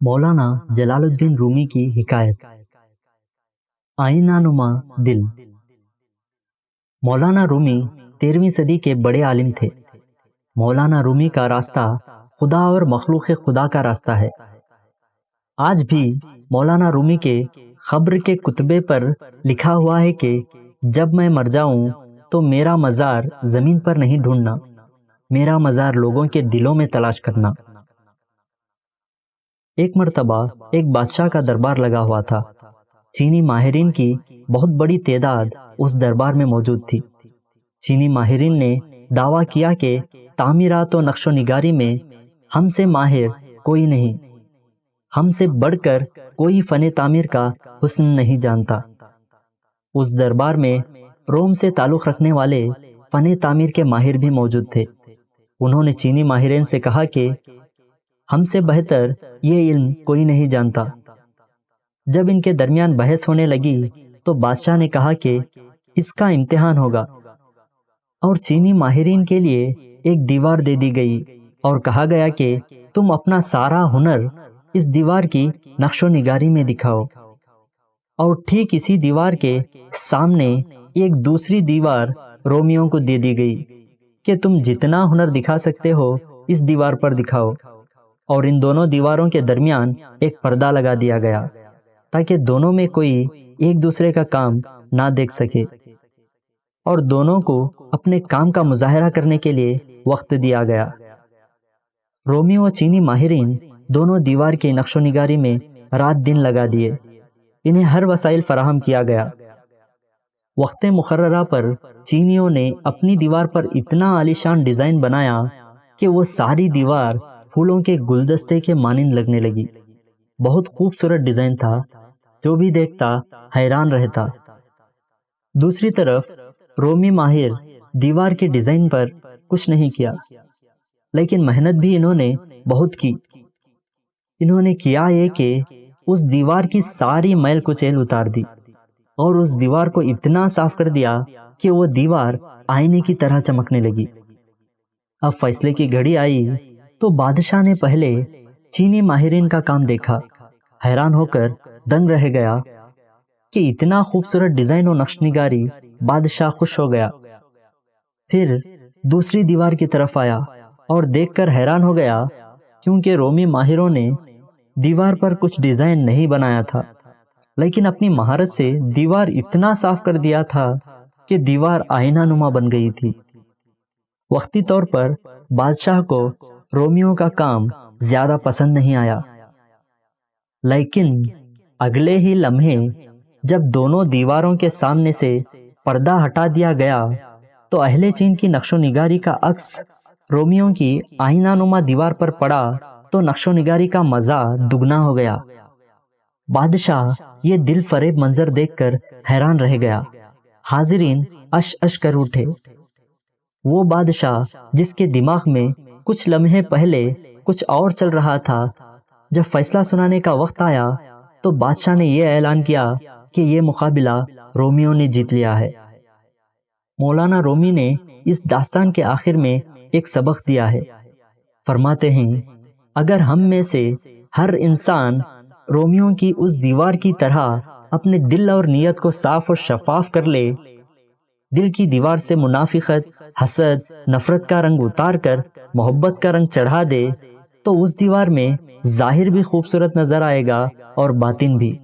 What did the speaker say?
मौलाना जलालुद्दीन रूमी की हिकायत। आईना नुमा दिल। मौलाना रूमी 13वीं सदी के बड़े आलिम थे। मौलाना रूमी का रास्ता खुदा और मखलूक खुदा का रास्ता है। आज भी मौलाना रूमी के खब्र के कुतबे पर लिखा हुआ है कि जब मैं मर जाऊं तो मेरा मज़ार ज़मीन पर नहीं ढूंढना, मेरा मज़ार लोगों के दिलों में तलाश करना। एक मर्तबा एक बादशाह का दरबार लगा हुआ था। चीनी माहिरीन की बहुत बड़ी तादाद उस दरबार में मौजूद थी। चीनी माहिरीन ने दावा किया कि तामीरात और नक्शो निगारी में हमसे माहिर कोई नहीं, हमसे बढ़कर कोई फ़न तामीर का हुस्न नहीं जानता। उस दरबार में रोम से ताल्लुक़ रखने वाले फ़न तामीर के माहिर भी मौजूद थे। उन्होंने चीनी माहिरीन से कहा कि हमसे बेहतर ये इल्म कोई नहीं जानता। जब इनके दरमियान बहस होने लगी तो बादशाह ने कहा कि इसका इम्तिहान होगा, और चीनी माहिरीन के लिए एक दीवार दे दी गई और कहा गया कि तुम अपना सारा हुनर इस दीवार की नक्शो निगारी में दिखाओ। और ठीक इसी दीवार के सामने एक दूसरी दीवार रोमियों को दे दी गई कि तुम जितना हुनर दिखा सकते हो इस दीवार पर दिखाओ। और इन दोनों दीवारों के दरमियान एक पर्दा लगा दिया गया ताकि दोनों में कोई एक दूसरे का काम ना देख सके, और दोनों को अपने काम का मुजाहरा करने के लिए वक्त दिया गया। रोमी और चीनी माहिरीन दोनों दीवार के नक्शो निगारी में रात दिन लगा दिए। इन्हें हर वसाइल फराहम किया गया। वक्त मुकर्ररा पर चीनियों ने अपनी दीवार पर इतना आलीशान डिज़ाइन बनाया कि वो सारी दीवार फूलों के गुलदस्ते के मानिंद लगने लगी। बहुत खूबसूरत डिजाइन था, जो भी देखता हैरान रहता। दूसरी तरफ रोमी माहिर दीवार के डिजाइन पर कुछ नहीं किया, लेकिन मेहनत भी इन्होंने बहुत की। इन्होंने किया ये कि उस दीवार की सारी मैल कुचैल उतार दी और उस दीवार को इतना साफ कर दिया कि वो दीवार आईने की तरह चमकने लगी। अब फैसले की घड़ी आई तो बादशाह ने पहले चीनी माहिरीन का काम देखा। हैरान होकर दंग रह गया कि इतना खूबसूरत डिजाइन और नक्शनिगारी। बादशाह खुश हो गया। फिर दूसरी दीवार की तरफ आया और देखकर हैरान हो गया, क्योंकि रोमी माहिरों ने दीवार पर कुछ डिजाइन नहीं बनाया था, लेकिन अपनी महारत से दीवार इतना साफ कर दिया था कि दीवार आईना नुमा बन गई थी। वक्ती तौर पर बादशाह को रोमियों का काम ज्यादा पसंद नहीं आया, लेकिन अगले ही लम्हे जब दोनों दीवारों के सामने से पर्दा हटा दिया गया तो अहले चीन की नक्शो निगारी का अक्स रोमियों की आईना नुमा दीवार पर पड़ा तो नक्शो निगारी का मजा दुगना हो गया। बादशाह ये दिल फरेब मंजर देखकर हैरान रह गया। हाजिरीन अश अश कर उठे। वो बादशाह जिसके दिमाग में कुछ लम्हे पहले कुछ और चल रहा था, जब फैसला सुनाने का वक्त आया तो बादशाह ने यह ऐलान किया कि यह मुकाबला रोमियों ने जीत लिया है। मौलाना रूमी ने इस दास्तान के आखिर में एक सबक दिया है। फरमाते हैं, अगर हम में से हर इंसान रोमियों की उस दीवार की तरह अपने दिल और नीयत को साफ और शफाफ कर ले, दिल की दीवार से मुनाफिकत, हसद, नफरत का रंग उतार कर मोहब्बत का रंग चढ़ा दे, तो उस दीवार में जाहिर भी खूबसूरत नजर आएगा और बातिन भी।